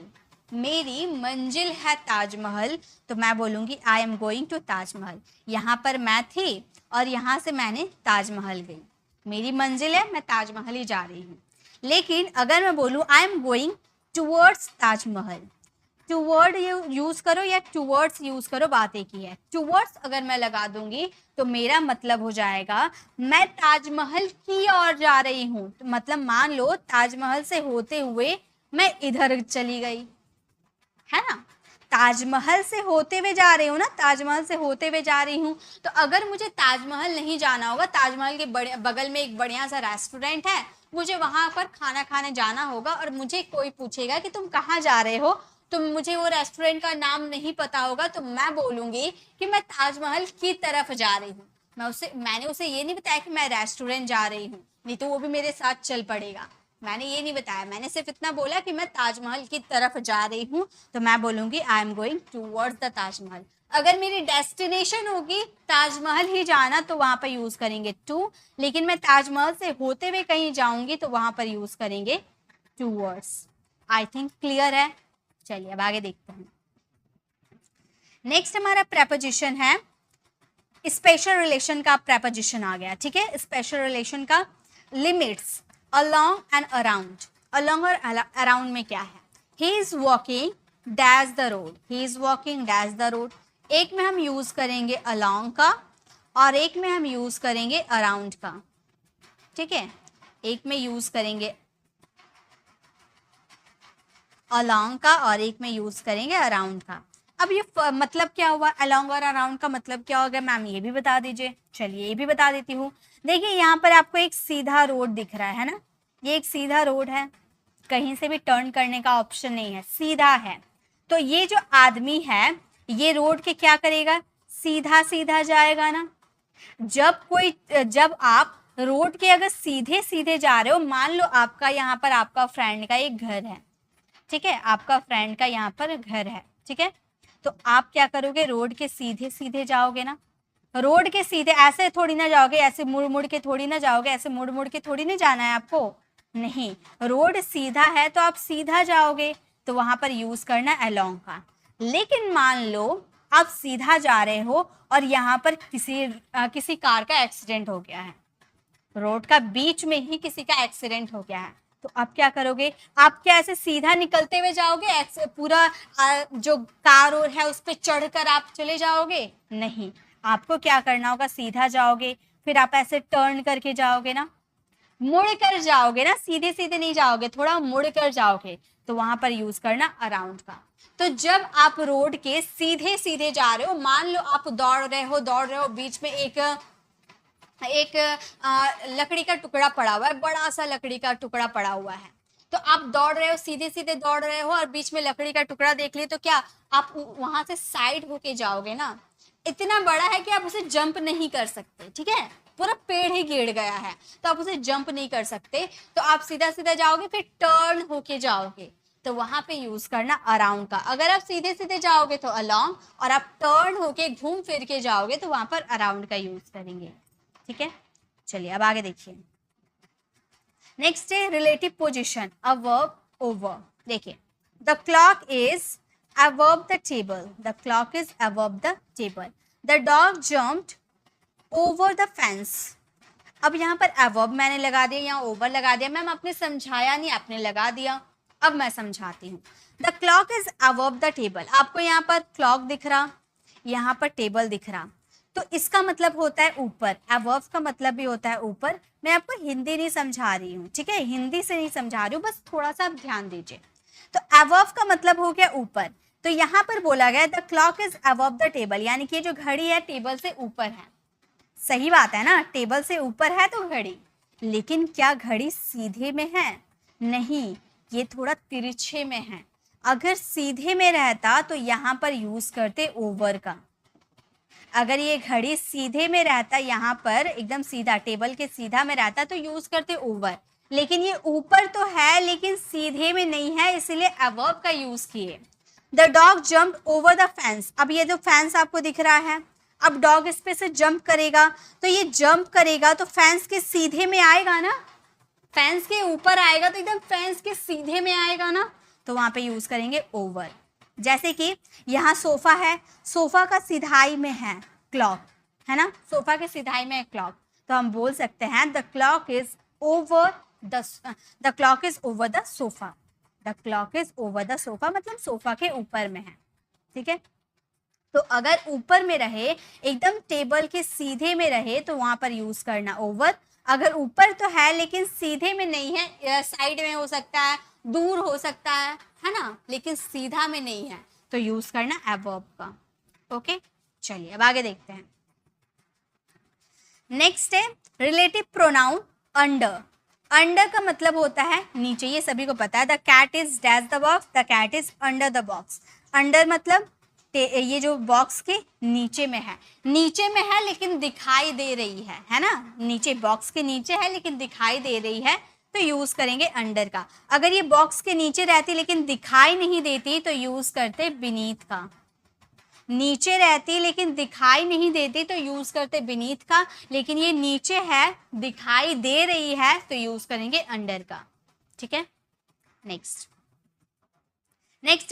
मेरी मंजिल है ताजमहल, तो मैं बोलूंगी I am going to Taj Mahal. यहाँ पर मैं थी और यहाँ से मैंने ताजमहल गई, मेरी मंजिल है, मैं ताजमहल ही जा रही हूँ। लेकिन अगर मैं बोलूँ आई am going towards Taj Mahal, toward use करो या टूवर्ड्स यूज करो, बात एक ही है। टूवर्ड्स अगर मैं लगा दूंगी तो मेरा मतलब हो जाएगा मैं ताजमहल की ओर जा रही हूँ, तो मतलब मान लो ताजमहल से होते हुए मैं इधर चली गई, है ना, ताजमहल से होते हुए जा रही हूँ ना, ताजमहल से होते हुए जा रही हूँ। तो अगर मुझे ताजमहल नहीं जाना होगा, ताजमहल के बगल में एक बढ़िया सा रेस्टोरेंट है, मुझे वहां पर खाना खाने जाना होगा और मुझे कोई पूछेगा कि तुम कहाँ जा रहे हो, तो मुझे वो रेस्टोरेंट का नाम नहीं पता होगा, तो मैं बोलूंगी कि मैं ताजमहल की तरफ जा रही हूँ। मैंने उसे ये नहीं बताया कि मैं रेस्टोरेंट जा रही हूँ, नहीं तो वो भी मेरे साथ चल पड़ेगा, मैंने ये नहीं बताया, मैंने सिर्फ इतना बोला कि मैं ताजमहल की तरफ जा रही हूँ, तो मैं बोलूंगी I am going towards the Taj Mahal. अगर मेरी डेस्टिनेशन होगी ताजमहल ही जाना, तो वहां पर यूज करेंगे टू, लेकिन मैं ताजमहल से होते हुए कहीं जाऊंगी तो वहां पर यूज करेंगे टूवर्ड्स। आई थिंक क्लियर है। चलिए अब आगे देखते हैं। नेक्स्ट हमारा प्रेपोजिशन है, स्पेशल रिलेशन का प्रेपोजिशन आ गया, ठीक है। स्पेशल रिलेशन का limits along and around, along और around में क्या है, he is walking dash the road, he is walking dash the road। एक में हम यूज करेंगे along का और एक में हम यूज करेंगे around का, ठीक है, एक में यूज करेंगे along का और एक में यूज करेंगे around का। अब ये मतलब क्या हुआ, along और around का मतलब क्या होगा मैम, ये भी बता दीजिए। चलिए ये भी बता देती हूँ। देखिए यहाँ पर आपको एक सीधा रोड दिख रहा है ना, ये एक सीधा रोड है, कहीं से भी टर्न करने का ऑप्शन नहीं है, सीधा है। तो ये जो आदमी है ये रोड के क्या करेगा, सीधा सीधा जाएगा ना। जब आप रोड के अगर सीधे सीधे जा रहे हो, मान लो आपका यहाँ पर आपका फ्रेंड का एक घर है, ठीक है, आपका फ्रेंड का यहाँ पर घर है, ठीक है, तो आप क्या करोगे, रोड के सीधे सीधे जाओगे ना, रोड के सीधे, ऐसे थोड़ी ना जाओगे, ऐसे मुड़ मुड़ के थोड़ी ना जाओगे, ऐसे मुड़ मुड़ के थोड़ी ना जाना है आपको, नहीं, रोड सीधा है तो आप सीधा जाओगे, तो वहां पर यूज करना अलोंग का। लेकिन मान लो आप सीधा जा रहे हो और यहाँ पर किसी कार का एक्सीडेंट हो गया है, रोड का बीच में ही किसी का एक्सीडेंट हो गया है, तो आप क्या करोगे, आप क्या ऐसे सीधा निकलते हुए जाओगे, पूरा जो कार और है उस पर चढ़कर आप चले जाओगे, नहीं, आपको क्या करना होगा, सीधा जाओगे, फिर आप ऐसे टर्न करके जाओगे ना, मुड़ कर जाओगे ना, सीधे सीधे नहीं जाओगे, थोड़ा मुड़ कर जाओगे, तो वहां पर यूज करना अराउंड का। तो जब आप रोड के सीधे सीधे जा रहे हो, मान लो आप दौड़ रहे हो, बीच में एक लकड़ी का टुकड़ा पड़ा हुआ है, बड़ा सा लकड़ी का टुकड़ा पड़ा हुआ है, तो आप दौड़ रहे हो, सीधे सीधे दौड़ रहे हो और बीच में लकड़ी का टुकड़ा देख लिए, तो क्या आप वहां से साइड होके जाओगे ना, इतना बड़ा है कि आप उसे जंप नहीं कर सकते, ठीक है, पूरा पेड़ ही गिर गया है, तो आप उसे जंप नहीं कर सकते, तो आप सीधा सीधा जाओगे, फिर टर्न होके जाओगे, तो वहां पे यूज करना अराउंड का। अगर आप सीधे सीधे जाओगे तो अलोंग, और आप टर्न होके घूम फिर के जाओगे तो वहां पर अराउंड का यूज करेंगे, ठीक है। चलिए अब आगे देखिए, नेक्स्ट है relative position, a verb over. देखिए, the clock is above the table, the clock is above the table, the dog jumped over the fence। अब यहाँ पर above मैंने लगा दिया, यहाँ over लगा दिया, मैम आपने समझाया नहीं, आपने लगा दिया, अब मैं समझाती हूँ। the clock is above the table, आपको यहाँ पर clock दिख रहा, यहाँ पर टेबल दिख रहा, तो इसका मतलब होता है ऊपर, above का मतलब भी होता है ऊपर। मैं आपको हिंदी नहीं समझा रही हूँ, ठीक है, हिंदी से नहीं समझा रही हूँ, बस थोड़ा सा आप ध्यान दीजिए। तो above का मतलब हो गया ऊपर, तो यहाँ पर बोला गया the clock is above the table, यानी कि जो घड़ी है टेबल से ऊपर है, सही बात है ना, टेबल से ऊपर है तो घड़ी, लेकिन क्या घड़ी सीधे में है, नहीं, ये थोड़ा तिरछे में है। अगर सीधे में रहता तो यहाँ पर यूज करते ओवर का, अगर ये घड़ी सीधे में रहता, यहाँ पर एकदम सीधा टेबल के सीधा में रहता तो यूज करते ओवर, लेकिन ये ऊपर तो है लेकिन सीधे में नहीं है, इसलिए above का यूज किए। The dog jump over the fence, अब ये जो फेंस आपको दिख रहा है, अब डॉग इस पे से जंप करेगा, तो ये जंप करेगा तो फेंस के सीधे में आएगा ना, फेंस के ऊपर आएगा तो एकदम फेंस के सीधे में आएगा ना, तो वहां पे यूज करेंगे ओवर। जैसे कि यहाँ सोफा है, सोफा का सिधाई में है क्लॉक, है ना, सोफा के सिधाई में है क्लॉक, तो हम बोल सकते हैं the clock is over the clock is over the sofa, the clock is over the sofa मतलब सोफा के ऊपर में है, ठीक है। तो अगर ऊपर में रहे, एकदम टेबल के सीधे में रहे, तो वहां पर यूज करना ओवर। अगर ऊपर तो है लेकिन सीधे में नहीं है, साइड में हो सकता है, दूर हो सकता है ना, लेकिन सीधा में नहीं है, तो यूज करना above का। ओके, चलिए अब आगे देखते हैं। नेक्स्ट है रिलेटिव प्रोनाउन अंडर। अंडर का मतलब होता है नीचे, ये सभी को पता है। The cat is dash the box, the cat is under the box. Under मतलब ये जो बॉक्स के नीचे में है, नीचे में है लेकिन दिखाई दे रही है ना, नीचे बॉक्स के नीचे है लेकिन दिखाई दे रही है, तो यूज करेंगे अंडर का। अगर ये बॉक्स के नीचे रहती लेकिन दिखाई नहीं देती तो यूज करते बीनीथ का। नीचे रहती लेकिन दिखाई नहीं देती तो यूज करते बीनीथ का, लेकिन ये नीचे है दिखाई दे रही है तो यूज करेंगे अंडर का, ठीक है। नेक्स्ट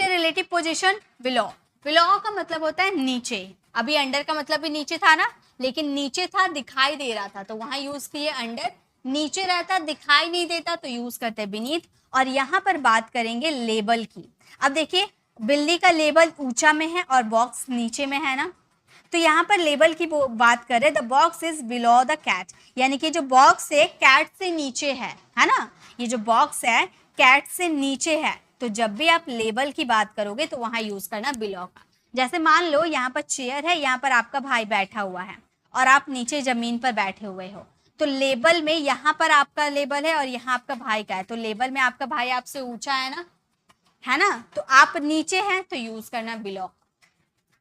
है रिलेटिव पोजीशन बिलो। बिलो का मतलब होता है नीचे, अभी अंडर का मतलब भी नीचे था ना, लेकिन नीचे था दिखाई दे रहा था तो वहां यूज किए अंडर। नीचे रहता दिखाई नहीं देता तो यूज करते बीनीथ। और यहाँ पर बात करेंगे लेबल की। अब देखिए, बिल्ली का लेबल ऊंचा में है और बॉक्स नीचे में है ना, तो यहाँ पर लेबल की बात करें, the box is below the cat, यानी कि जो बॉक्स है कैट से नीचे है ना, ये जो बॉक्स है कैट से नीचे है, तो जब भी आप लेबल की बात करोगे तो वहां यूज करना बिलो का। जैसे मान लो यहाँ पर चेयर है, यहाँ पर आपका भाई बैठा हुआ है और आप नीचे जमीन पर बैठे हुए हो, तो लेबल में यहाँ पर आपका लेबल है और यहाँ आपका भाई का है, तो लेबल में आपका भाई आपसे ऊंचा है ना, तो आप नीचे हैं तो यूज करना बिलो,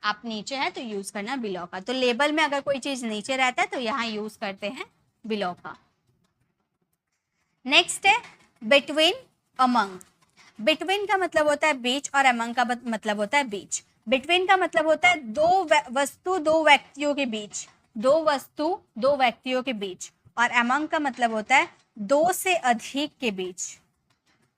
आप नीचे है तो यूज करना बिलो का। तो लेबल में अगर कोई चीज नीचे रहता है तो यहाँ यूज करते हैं बिलो का। नेक्स्ट है बिटवीन अमंग। बिटवीन का मतलब होता है बीच और अमंग का मतलब होता है बीच। बिटवीन का मतलब होता है दो वस्तु दो व्यक्तियों के बीच, दो वस्तु दो व्यक्तियों के बीच। और अमंग का मतलब होता है दो से अधिक के बीच,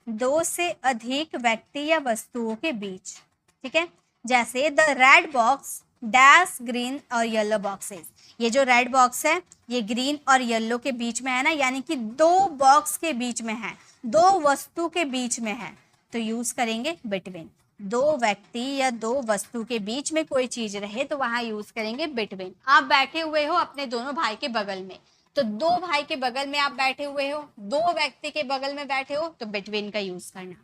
दो से अधिक व्यक्ति या वस्तुओं के बीच। ठीक है, जैसे the red box dash green और येलो बॉक्सेस, ये जो रेड बॉक्स है ये ग्रीन और येलो के बीच में है ना, यानी कि दो बॉक्स के बीच में है, दो वस्तु के बीच में है, तो यूज करेंगे बिटवीन। दो व्यक्ति या दो वस्तु के बीच में कोई चीज रहे तो वहां यूज करेंगे बिटवीन। आप बैठे हुए हो अपने दोनों भाई के बगल में, तो दो भाई के बगल में आप बैठे हुए हो, दो व्यक्ति के बगल में बैठे हो, तो बिटवीन का यूज करना।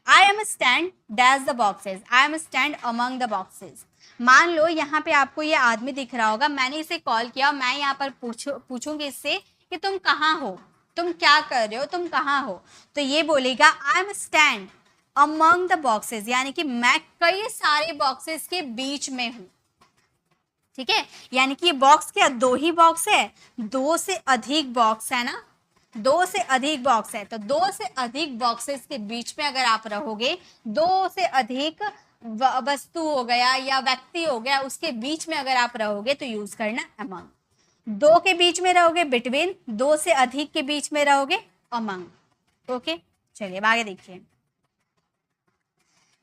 I am stand dash the boxes, I am stand among the boxes। मान लो यहाँ पे आपको ये आदमी दिख रहा होगा, मैंने इसे कॉल किया, मैं यहाँ पर पूछूंगी इससे कि तुम कहाँ हो, तुम क्या कर रहे हो, तुम कहाँ हो, तो ये बोलेगा I am stand among the boxes, यानी कि मैं कई सारे बॉक्सेस के बीच में हूँ। ठीक है, यानी कि ये बॉक्स क्या दो ही बॉक्स है, दो से अधिक बॉक्स है ना, दो से अधिक बॉक्स है, तो दो से अधिक बॉक्सेस के बीच में अगर आप रहोगे, दो से अधिक वस्तु हो गया या व्यक्ति हो गया, उसके बीच में अगर आप रहोगे तो यूज करना अमंग। दो के बीच में रहोगे बिटवीन, दो से अधिक के बीच में रहोगे अमंग। ओके, चलिए आगे देखिए।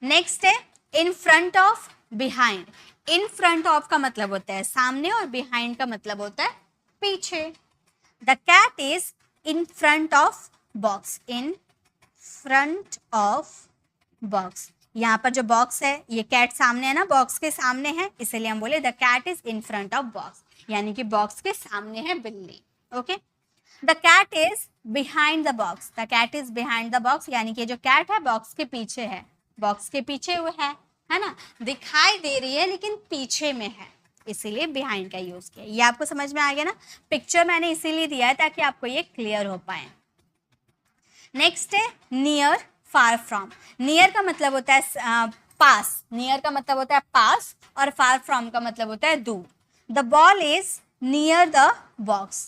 नेक्स्ट है इन front of, behind. In front of का मतलब होता है सामने और बिहाइंड का मतलब होता है पीछे। The cat is in front of box, in front of box. यहाँ पर जो बॉक्स है ये कैट सामने है ना, बॉक्स के सामने है, इसलिए हम बोले the cat is in front of box, यानी कि बॉक्स के सामने है बिल्ली। Okay, the cat is behind the box, the cat is behind the box, यानी कि जो कैट है बॉक्स के पीछे है, बॉक्स के पीछे वो है ना, दिखाई दे रही है लेकिन पीछे में है, इसीलिए बिहाइंड का यूज किया। ये आपको समझ में आ गया ना, पिक्चर मैंने इसीलिए दिया है ताकि आपको ये क्लियर हो पाए। नेक्स्ट है नियर फार फ्रॉम। नियर का मतलब होता है पास, नियर का मतलब होता है पास, और फार फ्रॉम का मतलब होता है दूर। The ball is near the box,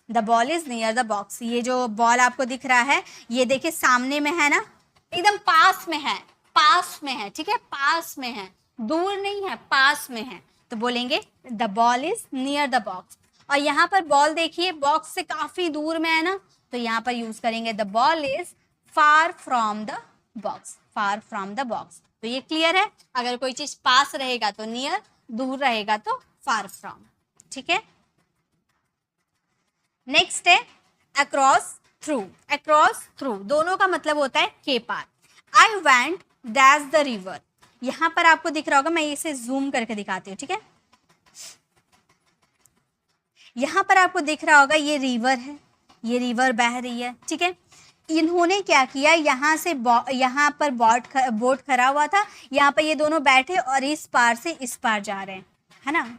the ball is near the box. ये जो बॉल आपको दिख रहा है ये देखिए सामने में है ना, एकदम पास में है, पास में है। ठीक है, पास में है, दूर नहीं है, पास में है, तो बोलेंगे the ball is near the box. और यहाँ पर बॉल देखिए बॉक्स से काफी दूर में है ना, तो यहाँ पर यूज करेंगे the ball is far from the box, far from the box. तो ये क्लियर है, अगर कोई चीज पास रहेगा तो नियर, दूर रहेगा तो फार फ्रॉम। ठीक है, नेक्स्ट है अक्रॉस थ्रू। अक्रॉस थ्रू दोनों का मतलब होता है के पार। I went dash the river, यहां पर आपको दिख रहा होगा, मैं इसे जूम करके दिखाती हूँ। ठीक है, यहां पर आपको दिख रहा होगा ये रिवर है, ये रिवर बह रही है। ठीक है, इन्होंने क्या किया, यहाँ से यहाँ पर बोट खड़ा हुआ था, यहाँ पर ये दोनों बैठे और इस पार से इस पार जा रहे हैं, है ना,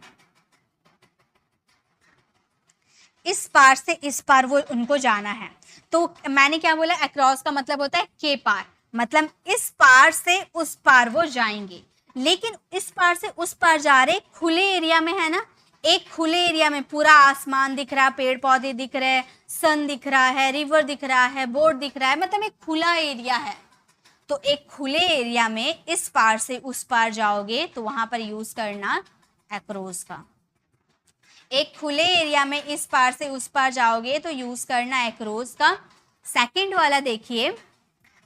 इस पार से इस पार वो उनको जाना है। तो मैंने क्या बोला, अक्रॉस का मतलब होता है के पार, मतलब इस पार से उस पार वो जाएंगे, लेकिन इस पार से उस पार जा रहे खुले एरिया में है ना, एक खुले एरिया में पूरा आसमान दिख रहा है, पेड़ पौधे दिख रहे हैं, सन दिख रहा है, रिवर दिख रहा है, बोट दिख रहा है, मतलब एक खुला एरिया है। तो एक खुले एरिया में इस पार से उस पार जाओगे तो वहां पर यूज करना अक्रॉस का। एक खुले एरिया में इस पार से उस पार जाओगे तो यूज करना अक्रॉस का। सेकंड वाला देखिए,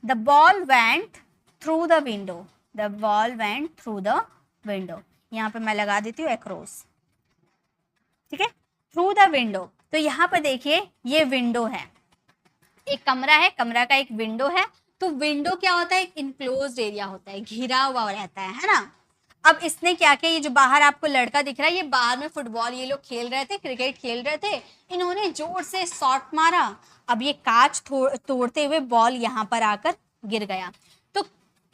the ball went through the window, the ball went through the window, यहाँ पर मैं लगा देती हूँ अक्रॉस। ठीक है, थ्रू द विंडो, तो यहाँ पर देखिए ये विंडो है, एक कमरा है, कमरा का एक विंडो है। तो विंडो क्या होता है, एक इनक्लोज्ड एरिया होता है, घिरा हुआ रहता है ना। अब इसने क्या किया, ये जो बाहर आपको लड़का दिख रहा है, ये बाहर में फुटबॉल ये लोग खेल रहे थे, क्रिकेट खेल रहे थे, इन्होंने जोर से शॉट मारा, अब ये कांच तोड़ते हुए बॉल यहाँ पर आकर गिर गया। तो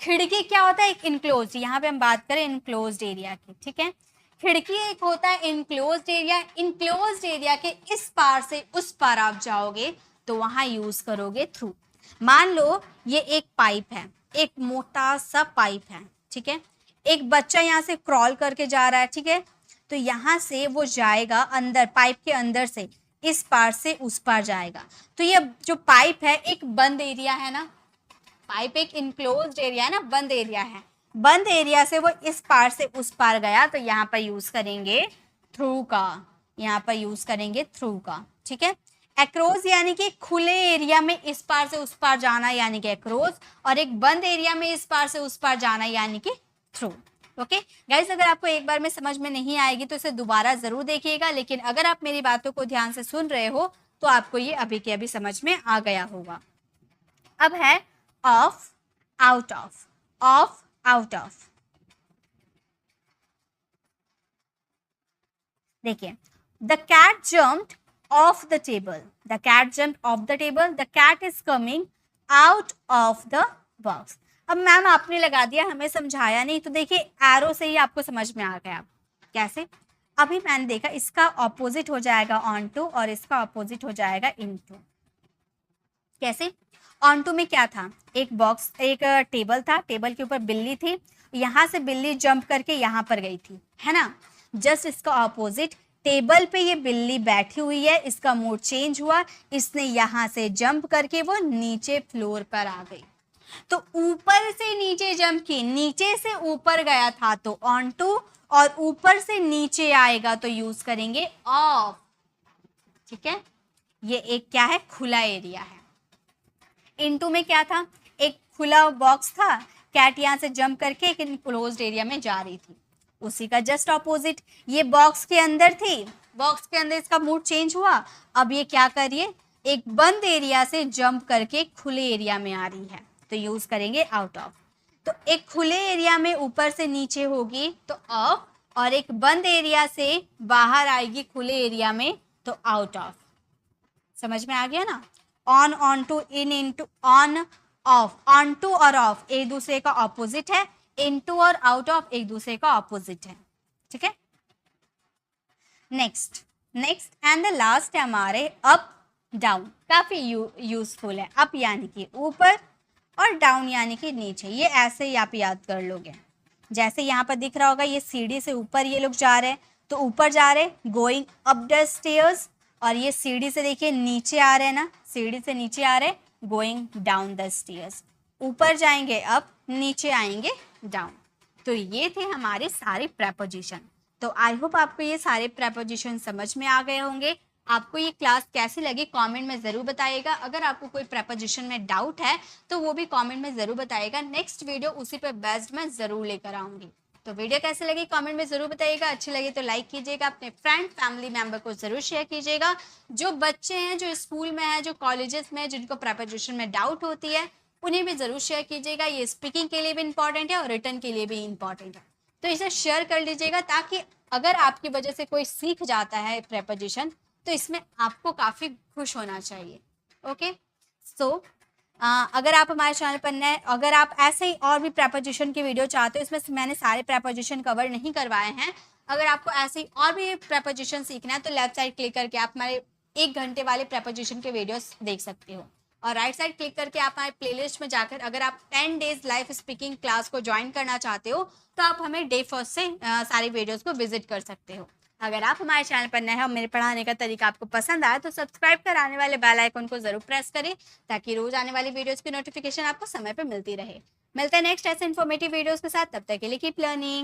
खिड़की क्या होता है, एक इनक्लोज, यहाँ पे हम बात करें इनक्लोज्ड एरिया की। ठीक है, खिड़की एक होता है इनक्लोज्ड एरिया, इनक्लोज्ड एरिया के इस पार से उस पार आप जाओगे तो वहां यूज करोगे थ्रू। मान लो ये एक पाइप है, एक मोटा सा पाइप है। ठीक है, एक बच्चा यहाँ से क्रॉल करके जा रहा है। ठीक है, तो यहाँ से वो जाएगा अंदर, पाइप के अंदर से इस पार से उस पार जाएगा। तो ये जो पाइप है एक बंद एरिया है ना, पाइप एक इनक्लोज्ड एरिया है ना, बंद एरिया है, बंद एरिया से वो इस पार से उस पार गया तो यहाँ पर यूज करेंगे थ्रू का, यहाँ पर यूज करेंगे थ्रू का, ठीक है। एक्रोस यानी कि खुले एरिया में इस पार से उस पार जाना यानी कि एक्रोस, और एक बंद एरिया में इस पार से उस पार जाना यानी कि थ्रू। ओके गाइस, अगर आपको एक बार में समझ में नहीं आएगी तो इसे दोबारा जरूर देखिएगा, लेकिन अगर आप मेरी बातों को ध्यान से सुन रहे हो तो आपको ये अभी के अभी समझ में आ गया होगा। अब है off, out of, off, out of. देखिए, the cat jumped off the table, the cat jumped off the table, the cat is coming out of the box. अब मैम आपने लगा दिया, हमें समझाया नहीं, तो देखिए एरो से ही आपको समझ में आ गया। कैसे? अभी मैंने देखा इसका ऑपोजिट हो जाएगा ऑन टू और इसका ऑपोजिट हो जाएगा इन टू। कैसे? ऑन टू में क्या था, एक बॉक्स, एक टेबल था, टेबल के ऊपर बिल्ली थी, यहाँ से बिल्ली जंप करके यहाँ पर गई थी, है ना। जस्ट इसका ऑपोजिट, टेबल पे ये बिल्ली बैठी हुई है, इसका मूड चेंज हुआ, इसने यहाँ से जंप करके वो नीचे फ्लोर पर आ गई। तो ऊपर से नीचे जंप की, नीचे से ऊपर गया था तो ऑन टू, और ऊपर से नीचे आएगा तो यूज करेंगे ऑफ, ठीक है। ये एक क्या है, खुला एरिया है। इनटू में क्या था, एक खुला बॉक्स था, कैट यहाँ से जंप करके एक इनक्लोज्ड एरिया में जा रही थी, उसी का जस्ट ऑपोजिट ये बॉक्स के अंदर थी, बॉक्स के अंदर इसका मूड चेंज हुआ, अब ये क्या कर रही है, एक बंद एरिया से जंप करके खुले एरिया में आ रही है तो यूज करेंगे आउट ऑफ। तो एक खुले एरिया में ऊपर से नीचे होगी तो ऑफ, और एक बंद एरिया से बाहर आएगी खुले एरिया में तो आउट ऑफ। समझ में आ गया ना। On, on to, in, in to, on, off, on to और ऑफ एक दूसरे का ऑपोजिट है, इन टू और आउट ऑफ एक दूसरे का ऑपोजिट है, ठीक है। Next, next and the last है हमारे अप डाउन। काफी यूजफुल है। अप यानी कि ऊपर और डाउन यानी कि नीचे, ये ऐसे ही आप याद कर लोगे। जैसे यहाँ पर दिख रहा होगा, ये सीढ़ी से ऊपर ये लोग जा रहे हैं तो ऊपर जा रहे, गोइंग अप द स्टेयर्स, और ये सीढ़ी से देखिए नीचे आ रहे हैं ना, सीढ़ी से नीचे आ रहे, गोइंग डाउन द स्टेयर्स। ऊपर जाएंगे अप, नीचे आएंगे डाउन। तो ये थे हमारे सारे प्रेपोजिशन। तो आई होप आपको ये सारे प्रेपोजिशन समझ में आ गए होंगे। आपको ये क्लास कैसी लगी कमेंट में ज़रूर बताइएगा। अगर आपको कोई प्रेपोजिशन में डाउट है तो वो भी कमेंट में ज़रूर बताइएगा। नेक्स्ट वीडियो उसी पे बेस्ड मैं ज़रूर लेकर आऊँगी। तो वीडियो कैसे लगी कमेंट में ज़रूर बताइएगा। अच्छी लगी तो लाइक कीजिएगा, अपने फ्रेंड फैमिली मेंबर को ज़रूर शेयर कीजिएगा। जो बच्चे हैं, जो स्कूल में हैं, जो कॉलेजेस में, जिनको प्रेपोजिशन में डाउट होती है, उन्हें भी ज़रूर शेयर कीजिएगा। ये स्पीकिंग के लिए भी इंपॉर्टेंट है और रिटर्न के लिए भी इंपॉर्टेंट है। तो इसे शेयर कर लीजिएगा ताकि अगर आपकी वजह से कोई सीख जाता है प्रेपोजिशन तो इसमें आपको काफ़ी खुश होना चाहिए। ओके, सो अगर आप हमारे चैनल पर नए, अगर आप ऐसे ही और भी प्रेपोजिशन की वीडियो चाहते हो, इसमें मैंने सारे प्रेपोजिशन कवर नहीं करवाए हैं। अगर आपको ऐसे ही और भी प्रेपोजिशन सीखना है तो लेफ्ट साइड क्लिक करके आप हमारे 1 घंटे वाले प्रेपोजिशन के वीडियोस देख सकते हो, और राइट साइड क्लिक करके आप हमारे प्लेलिस्ट में जाकर अगर आप 10 डेज लाइफ स्पीकिंग क्लास को ज्वाइन करना चाहते हो तो आप हमें डे फर्स्ट से सारी वीडियोस को विजिट कर सकते हो। अगर आप हमारे चैनल पर नए हो, मेरे पढ़ाने का तरीका आपको पसंद आया तो सब्सक्राइब कर आने वाले बेल आइकन को जरूर प्रेस करें ताकि रोज आने वाली वीडियोस की नोटिफिकेशन आपको समय पर मिलती रहे। मिलते हैं नेक्स्ट ऐसे इन्फॉर्मेटिव वीडियोस के साथ, तब तक के लिए कीप लर्निंग।